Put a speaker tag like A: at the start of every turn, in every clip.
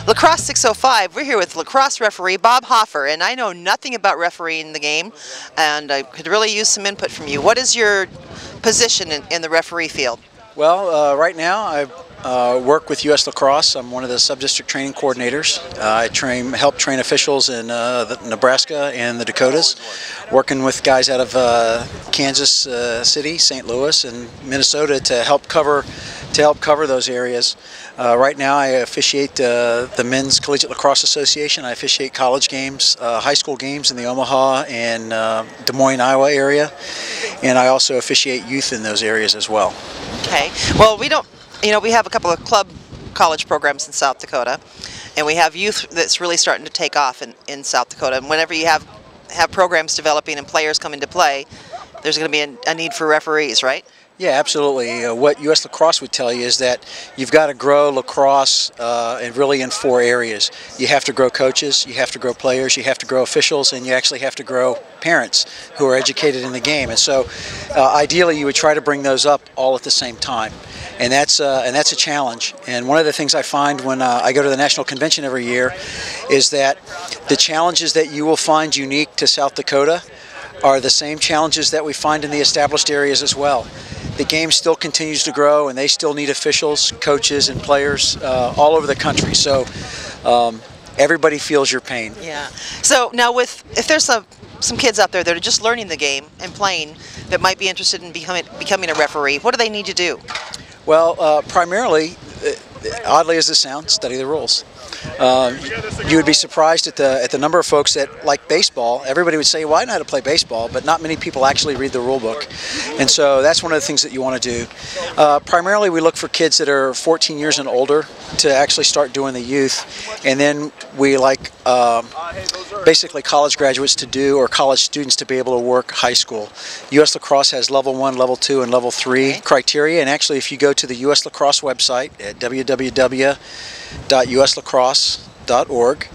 A: Lacrosse 605, we're here with lacrosse referee Bob Hoffer, and I know nothing about refereeing the game, and I could really use some input from you. What is your position in the referee field?
B: Well, right now I work with U.S. Lacrosse. I'm one of the sub-district training coordinators. I help train officials in Nebraska and the Dakotas, working with guys out of Kansas City, St. Louis, and Minnesota to help cover those areas. Right now I officiate the Men's Collegiate Lacrosse Association. I officiate college games, high school games in the Omaha and Des Moines, Iowa area, and I also officiate youth in those areas as well.
A: Okay. Well, we have a couple of club college programs in South Dakota, and we have youth that's really starting to take off in South Dakota. And whenever you have programs developing and players come into play, there's going to be a need for referees, right?
B: Yeah, absolutely. What U.S. Lacrosse would tell you is that you've got to grow lacrosse and really in 4 areas. You have to grow coaches, you have to grow players, you have to grow officials, and you actually have to grow parents who are educated in the game. And so ideally you would try to bring those up all at the same time. And that's a challenge. And one of the things I find when I go to the national convention every year is that the challenges that you will find unique to South Dakota are the same challenges that we find in the established areas as well. The game still continues to grow, and they still need officials, coaches, and players all over the country. So everybody feels your pain.
A: Yeah. So now, if there's some kids out there that are just learning the game and playing that might be interested in becoming a referee, what do they need to do?
B: Well, primarily, oddly as this sounds, study the rules. You would be surprised at the number of folks that like baseball. Everybody would say, well, I know how to play baseball, but not many people actually read the rule book. And so that's one of the things that you want to do. Primarily we look for kids that are 14 years and older to actually start doing the youth. And then we like basically college graduates to do, or college students to be able to work high school. U.S. Lacrosse has level 1, level 2, and level 3 criteria. And actually if you go to the U.S. Lacrosse website at www.uslacrosse.org,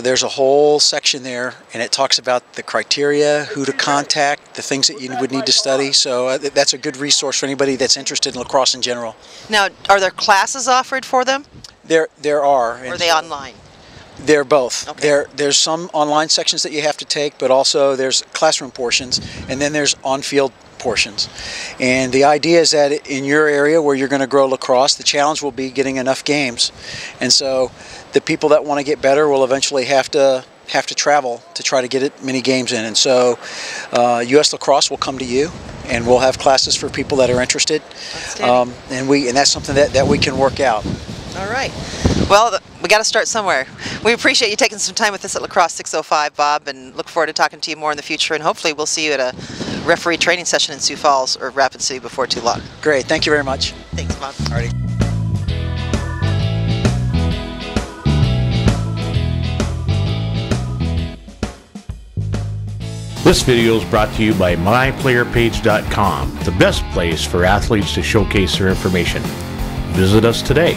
B: there's a whole section there, and it talks about the criteria, who to contact, the things that you would need to study. So that's a good resource for anybody that's interested in lacrosse in general.
A: Now, are there classes offered for them?
B: There are.
A: Or are they online?
B: They're both.
A: Okay.
B: There's some online sections that you have to take, but also there's classroom portions, and then there's on-field portions. And the idea is that in your area where you're going to grow lacrosse, the challenge will be getting enough games. And so the people that want to get better will eventually have to travel to try to get as many games in. And so U.S. Lacrosse will come to you, and we'll have classes for people that are interested. And that's something that we can work out.
A: All right. Well, we got to start somewhere. We appreciate you taking some time with us at Lacrosse 605, Bob, and look forward to talking to you more in the future. And hopefully we'll see you at a referee training session in Sioux Falls or Rapid City before too long.
B: Great. Thank you very much.
A: Thanks, Bob.
B: All righty.
C: This video is brought to you by myplayerpage.com, the best place for athletes to showcase their information. Visit us today.